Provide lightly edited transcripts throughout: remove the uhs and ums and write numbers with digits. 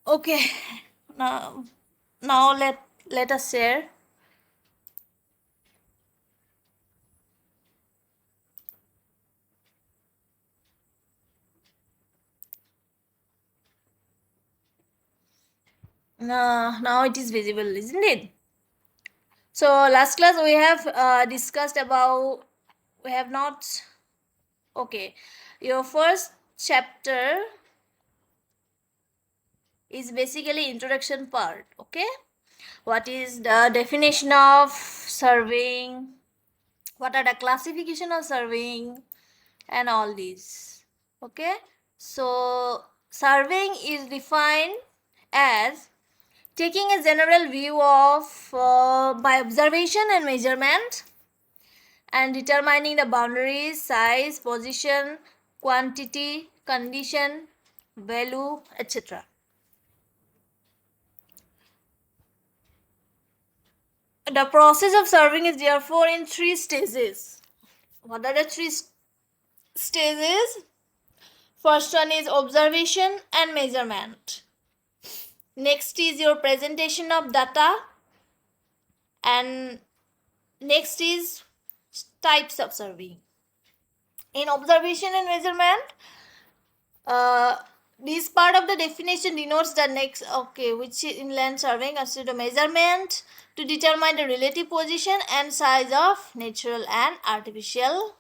Okay, now let us share. Now it is visible, isn't it? So last class we have discussed about, we have not, okay, your first chapter is basically introduction part. Okay, what is the definition of serving, what are the classification of serving, and all these. Okay, so serving is defined as taking a general view of by observation and measurement and determining the boundaries, size, position, quantity, condition, value, etc. The process of serving is therefore in three stages. What are the three stages? First one is observation and measurement. Next is your presentation of data, and next is types of serving. In observation and measurement, this part of the definition denotes the next, okay, which inland serving as to the measurement to determine the relative position and size of natural and artificial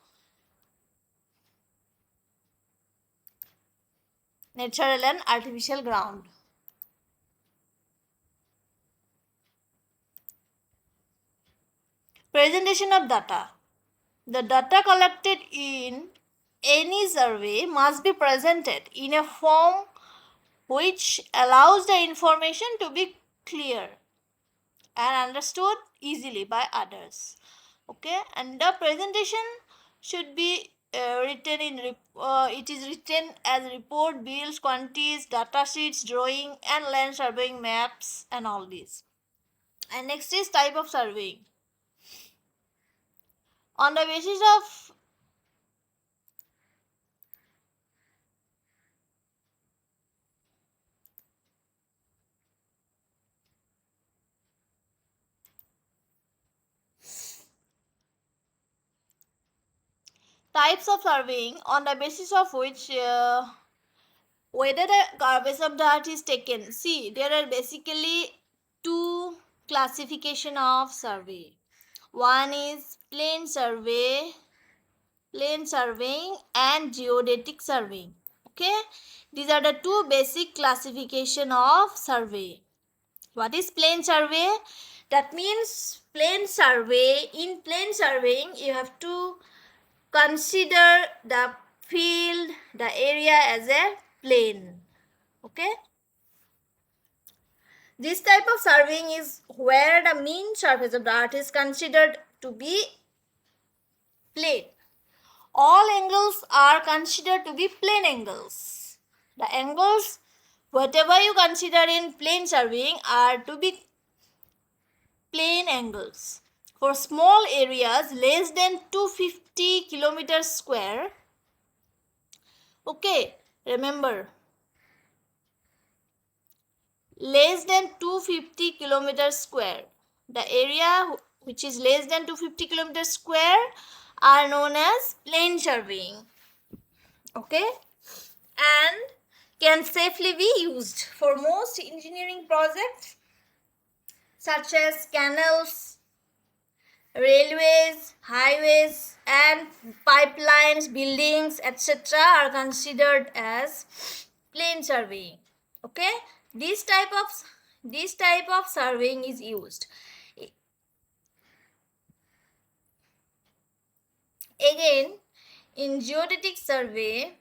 ground. Presentation of data. The data collected in any survey must be presented in a form which allows the information to be clear and understood easily by others. Okay, and the presentation should be written in it is written as report, bills, quantities, data sheets, drawing, and land surveying maps, and all these. And next is type of surveying. On the basis of types of surveying, on the basis of which whether the garbage of dirt is taken. See, there are basically two classification of survey. One is plain surveying and geodetic surveying. Okay, these are the two basic classification of survey. What is plain survey? That means plain survey, in plain surveying you have to consider the field, the area as a plane. Okay, this type of surveying is where the mean surface of the earth is considered to be plane. All angles are considered to be plane angles. The angles, whatever you consider in plane surveying, are to be plane angles. For small areas less than 250 kilometers square, okay, remember, less than 250 kilometers square, the area which is less than 250 kilometers square are known as plane surveying. Okay, and can safely be used for most engineering projects such as canals, railways, highways, and pipelines, buildings, etc. are considered as plane surveying. Okay, this type of surveying is used. Again, in geodetic survey,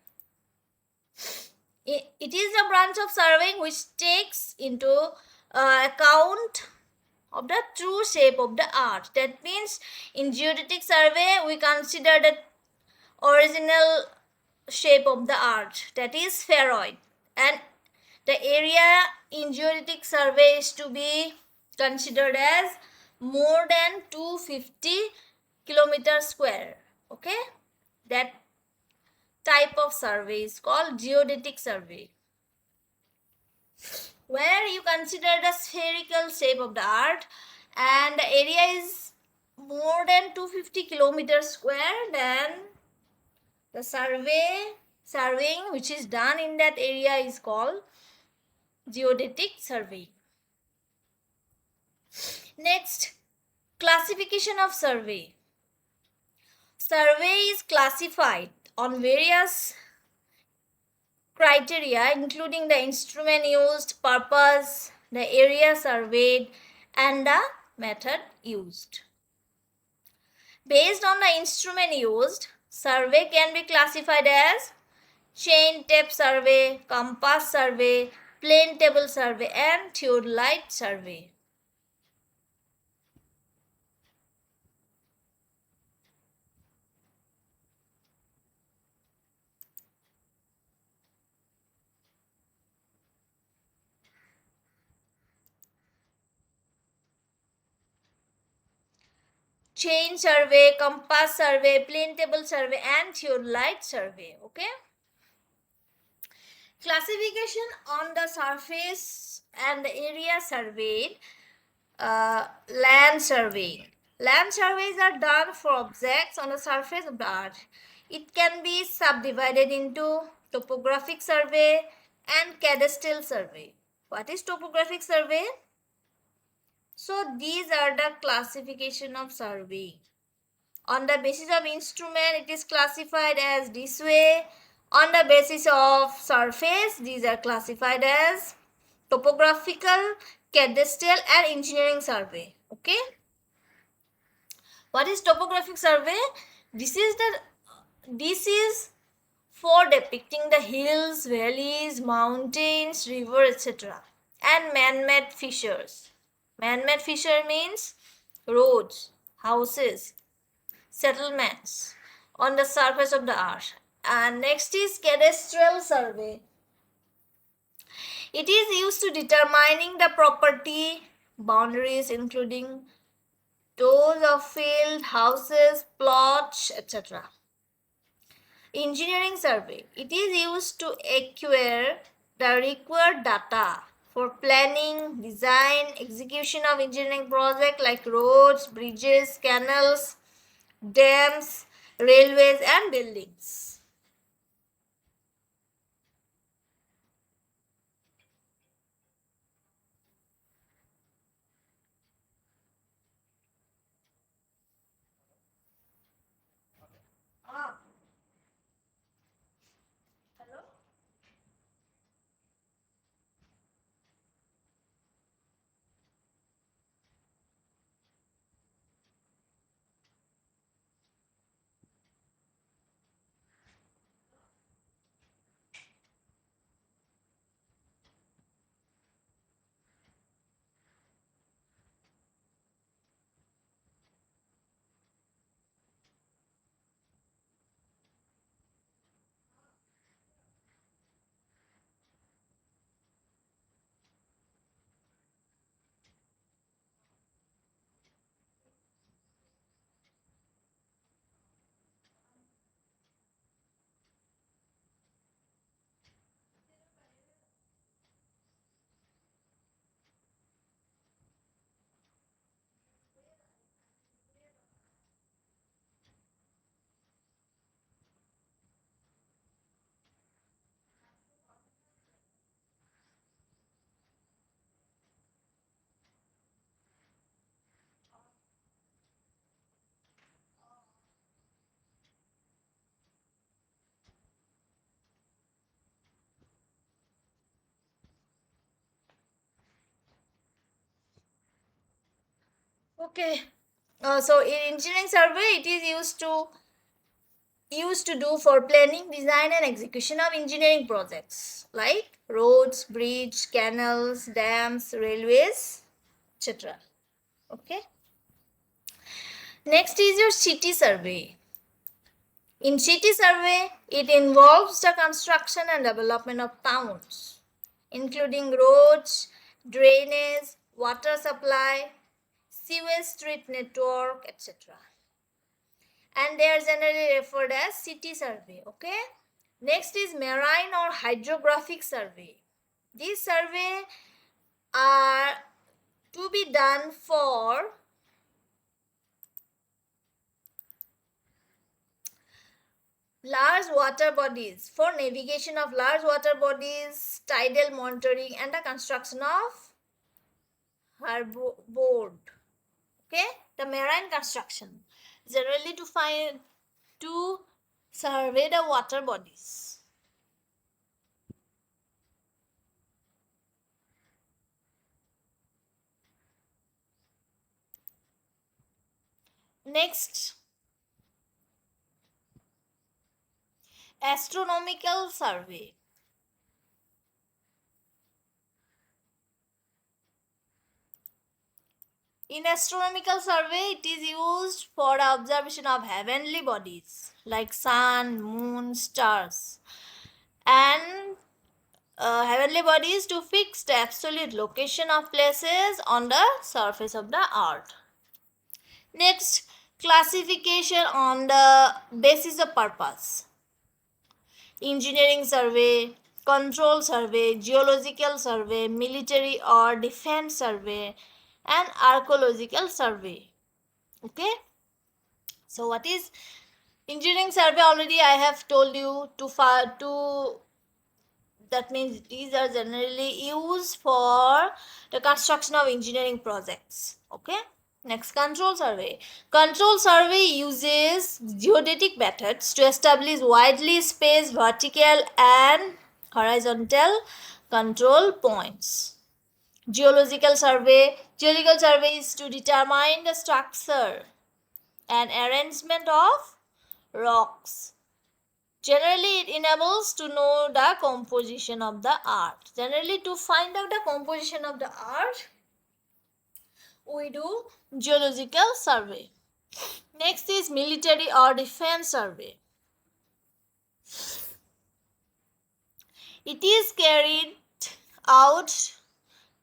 it is a branch of surveying which takes into account of the true shape of the earth. That means in geodetic survey we consider the original shape of the earth, that is spheroid, and the area in geodetic survey is to be considered as more than 250 kilometers square. Okay, that type of survey is called geodetic survey. where you consider the spherical shape of the earth and the area is more than 250 kilometers square, then the surveying which is done in that area is called geodetic survey. Next, classification of survey. Survey is classified on various criteria including the instrument used, purpose, the area surveyed, and the method used. Based on the instrument used, survey can be classified as chain tape survey, compass survey, plane table survey, and theodolite survey. Chain survey, compass survey, plane table survey, and theodolite survey. Okay. Classification on the surface and the area surveyed. Land surveying. Land surveys are done for objects on the surface of the earth. It can be subdivided into topographic survey and cadastral survey. What is topographic survey? So these are the classification of survey. On the basis of instrument, it is classified as this way. On the basis of surface, these are classified as topographical, cadastral, and engineering survey. Okay. What is topographic survey? This is for depicting the hills, valleys, mountains, rivers, etc. and man-made features. Man-made feature means roads, houses, settlements on the surface of the earth. And next is cadastral survey. It is used to determining the property boundaries including those of field, houses, plots, etc. Engineering survey. It is used to acquire the required data for planning, design, execution of engineering projects like roads, bridges, canals, dams, railways, and buildings. Hello? Okay. So in engineering survey, it is used to do for planning, design, and execution of engineering projects like roads, bridges, canals, dams, railways, etc. Okay. Next is your city survey. In city survey, it involves the construction and development of towns, including roads, drainage, water supply, sewage street network, etc. And they are generally referred as city survey. Okay. Next is marine or hydrographic survey. This survey are to be done for large water bodies, for navigation of large water bodies, tidal monitoring, and the construction of harbor board. Okay, the marine construction, generally to survey the water bodies. Next, astronomical survey. In astronomical survey, it is used for the observation of heavenly bodies like sun, moon, stars, and heavenly bodies to fix the absolute location of places on the surface of the earth. Next, classification on the basis of purpose. Engineering survey, control survey, geological survey, military or defense survey, and archaeological survey. Okay, so what is engineering survey? Already I have told you to that means these are generally used for the construction of engineering projects. Okay, next, control survey. Control survey uses geodetic methods to establish widely spaced vertical and horizontal control points. Geological survey is to determine the structure and arrangement of rocks. Generally, it enables to know the composition of the earth. Generally, to find out the composition of the earth, we do geological survey. Next is military or defense survey. It is carried out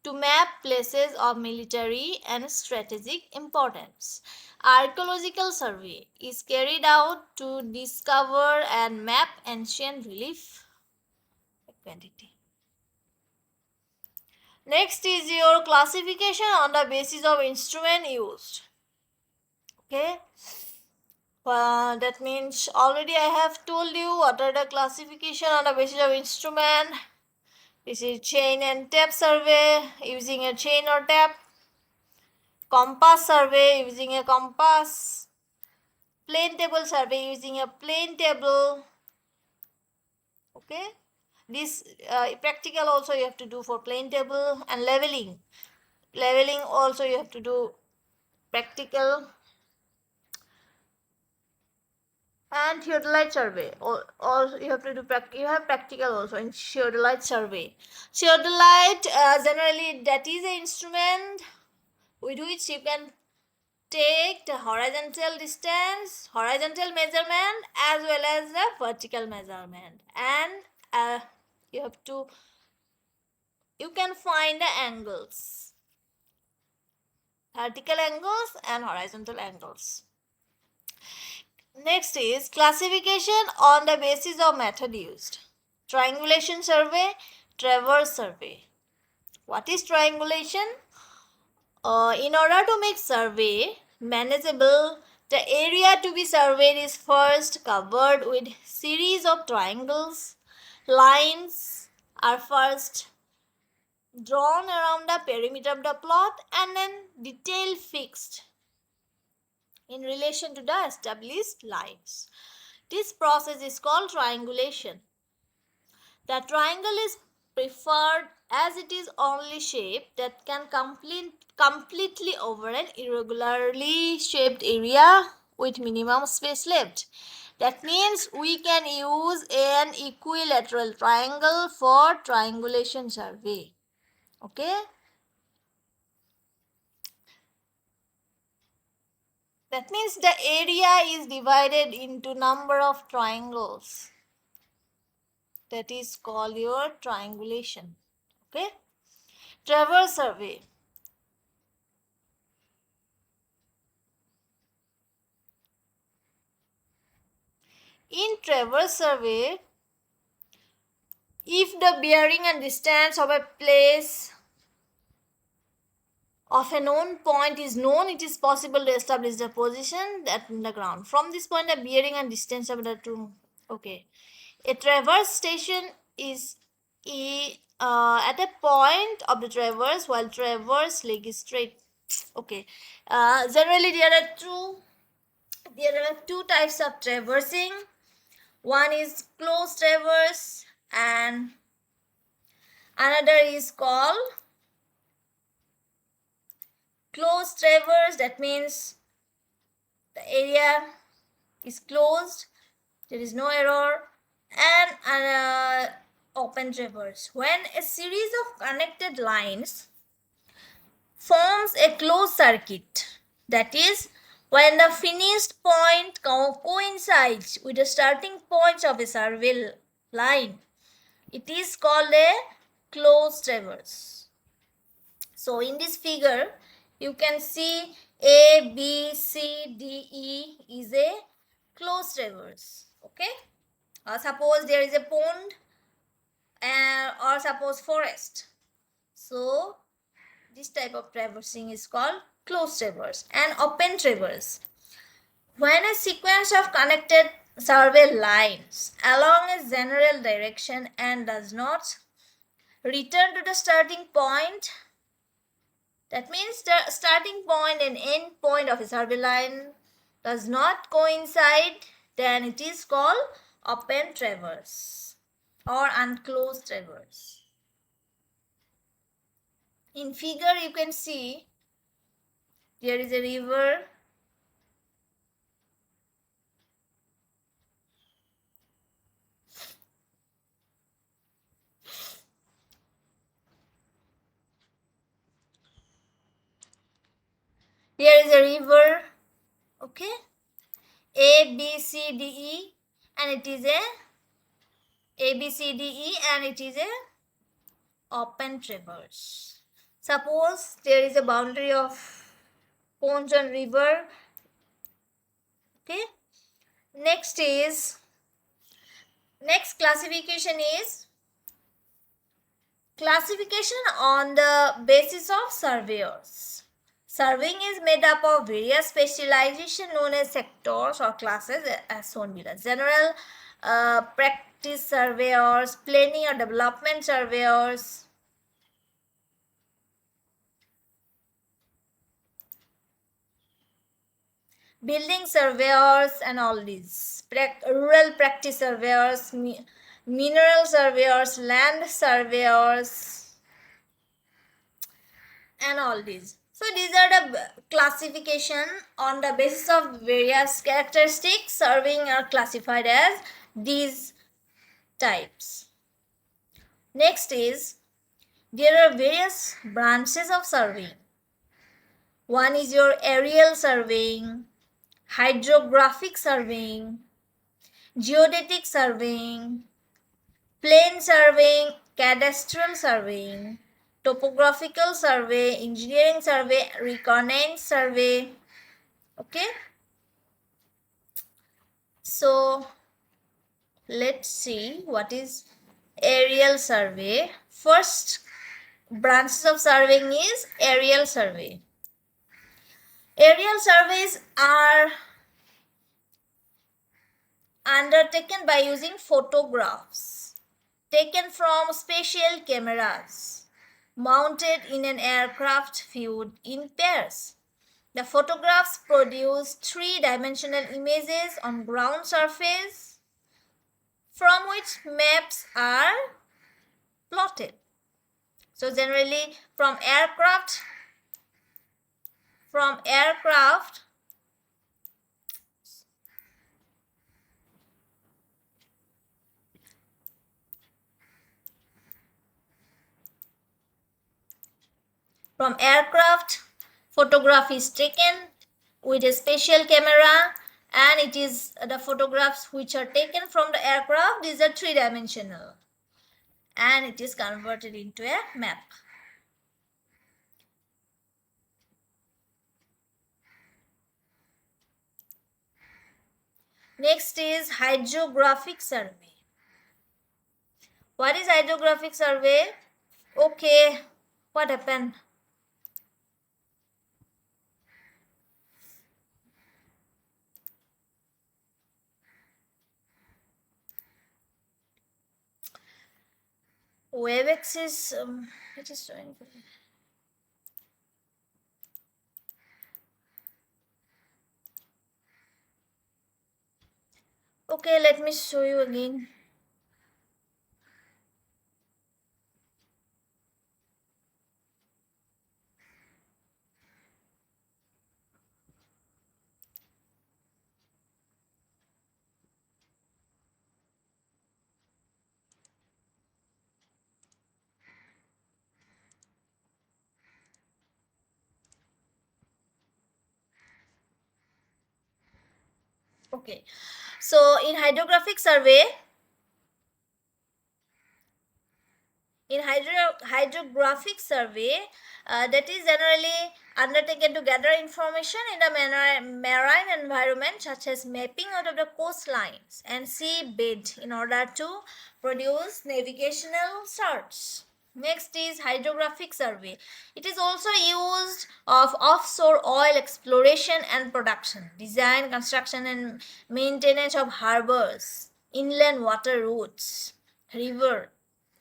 to map places of military and strategic importance. Archaeological survey is carried out to discover and map ancient relief quantity. Next is your classification on the basis of instrument used. Okay, that means already I have told you what are the classification on the basis of instrument. This is chain and tape survey using a chain or tape, compass survey using a compass, plane table survey using a plane table. Okay, this practical also you have to do for plane table, and leveling also you have to do practical, and theodolite survey. Or you have to do you have practical also in theodolite survey. Theodolite generally that is an instrument with which you can take the horizontal distance, horizontal measurement as well as the vertical measurement, and you can find the angles, vertical angles and horizontal angles. Next is classification on the basis of method used. Triangulation survey, traverse survey. What is triangulation? In order to make survey manageable, the area to be surveyed is first covered with series of triangles. Lines are first drawn around the perimeter of the plot and then detail fixed in relation to the established lines. This process is called triangulation. The triangle is preferred as it is only shape that can completely over an irregularly shaped area with minimum space left. That means we can use an equilateral triangle for triangulation survey. Okay. That means the area is divided into number of triangles. That is called your triangulation. Okay. Traverse survey. In traverse survey, if the bearing and distance of a place of a known point is known, it is possible to establish the position that in the ground. From this point, a bearing and distance of the two. Okay. A traverse station is at a point of the traverse while traverse leg is straight. Okay. Generally, there are two types of traversing. One is closed traverse and another is called closed traverse. That means the area is closed, there is no error, and an open traverse. When a series of connected lines forms a closed circuit, that is, when the finished point coincides with the starting point of a survey line, it is called a closed traverse. So in this figure, you can see A, B, C, D, E is a closed traverse. Okay. Suppose there is a pond or suppose forest. So this type of traversing is called closed traverse. And open traverse. When a sequence of connected survey lines along a general direction and does not return to the starting point, that means the starting point and end point of a survey line does not coincide, then it is called open traverse or unclosed traverse. In figure you can see there is a river. There is a river, okay, A, B, C, D, E, and it is A, B, C, D, E, and it is a open traverse. Suppose there is a boundary of ponds and river. Okay. Next classification is classification on the basis of surveyors. Surveying is made up of various specialization known as sectors or classes as shown below. General practice surveyors, planning or development surveyors, building surveyors, and all these. Rural practice surveyors, mineral surveyors, land surveyors, and all these. So these are the classification on the basis of various characteristics. Surveying are classified as these types. Next is there are various branches of surveying. One is your aerial surveying, hydrographic surveying, geodetic surveying, plain surveying, cadastral surveying, topographical survey, engineering survey, reconnaissance survey. Okay. So let's see what is aerial survey. First branches of surveying is aerial survey. Aerial surveys are undertaken by using photographs taken from special cameras mounted in an aircraft viewed in pairs. The photographs produce three-dimensional images on ground surface from which maps are plotted. So generally from aircraft photograph is taken with a special camera, and it is the photographs which are taken from the aircraft, these are three-dimensional, and it is converted into a map. Next is hydrographic survey. What is hydrographic survey? Okay, what happened? Webex is it is showing. Okay, let me show you again. Okay, so in hydrographic survey, hydrographic survey, that is generally undertaken to gather information in the marine environment, such as mapping out of the coastlines and sea bed in order to produce navigational charts. Next is hydrographic survey. It is also used of offshore oil exploration and production, design, construction and maintenance of harbors, inland water routes, river,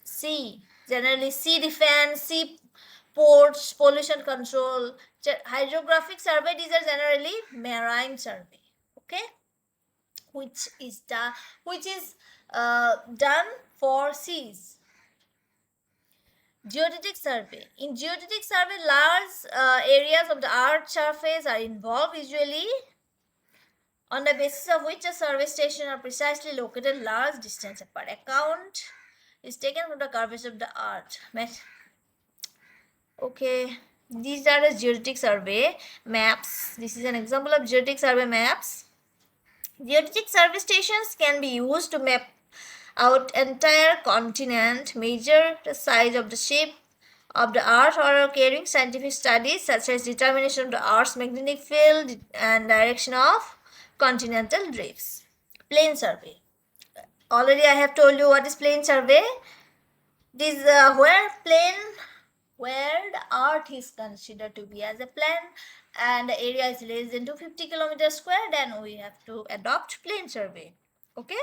sea, generally sea defense, sea ports, pollution control. Hydrographic survey, these are generally marine survey. Okay, which is done for seas. Geodetic survey. In geodetic survey, large areas of the earth surface are involved, usually on the basis of which a survey station are precisely located large distance apart. Account is taken from the curvature of the earth. Okay, these are the geodetic survey maps. This is an example of geodetic survey maps. Geodetic survey stations can be used to map out entire continent, measure the size of the shape of the earth, or carrying scientific studies such as determination of the earth's magnetic field and direction of continental drifts. Plane survey. Already I have told you what is plane survey. This is where the earth is considered to be as a plane and the area is less than 250 kilometers square, then we have to adopt plane survey. Okay.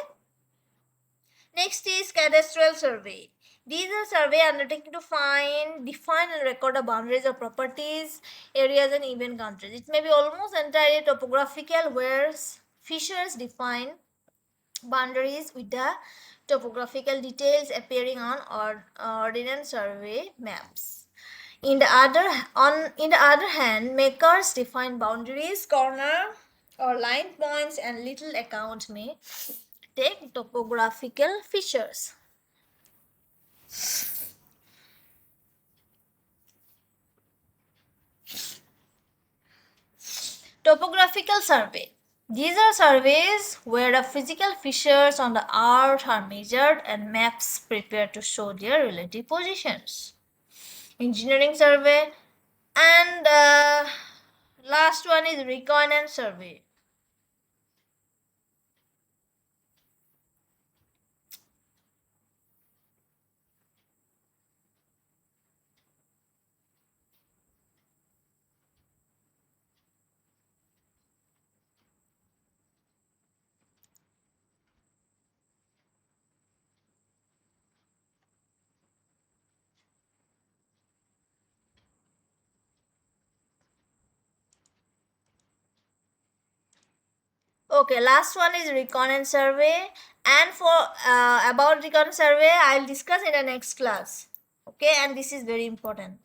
Next is cadastral survey. These are survey undertaken to find, define and record the boundaries of properties, areas and even countries. It may be almost entirely topographical, where fissures define boundaries with the topographical details appearing on ordnance survey maps. In the other hand, makers define boundaries, corner or line points, and little account may take topographical features. Topographical survey. These are surveys where the physical features on the earth are measured and maps prepared to show their relative positions. Engineering survey, and last one is reconnaissance survey. Okay, last one is reconnaissance survey, and for about reconnaissance survey I'll discuss in the next class. Okay, and this is very important.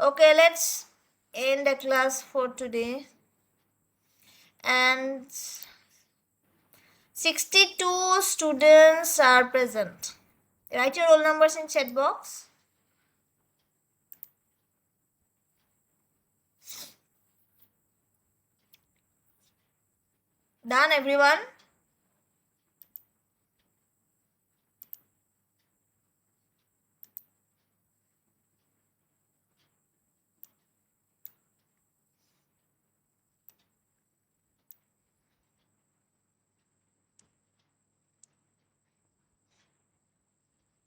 Okay, let's end the class for today. And 62 students are present. Write your roll numbers in chat box. Done, everyone?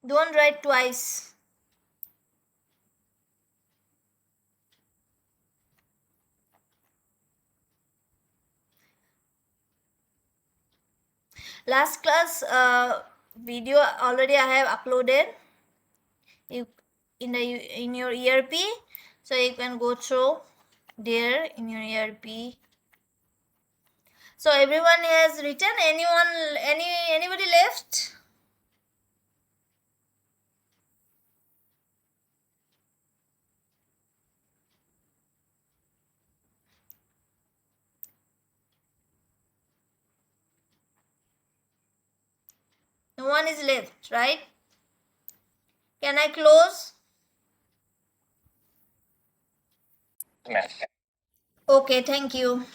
Don't write twice. Last class, video already I have uploaded you in your ERP, so you can go through there in your ERP. So everyone has written. Anybody left? No one is left, right? Can I close? Yes. Okay, thank you.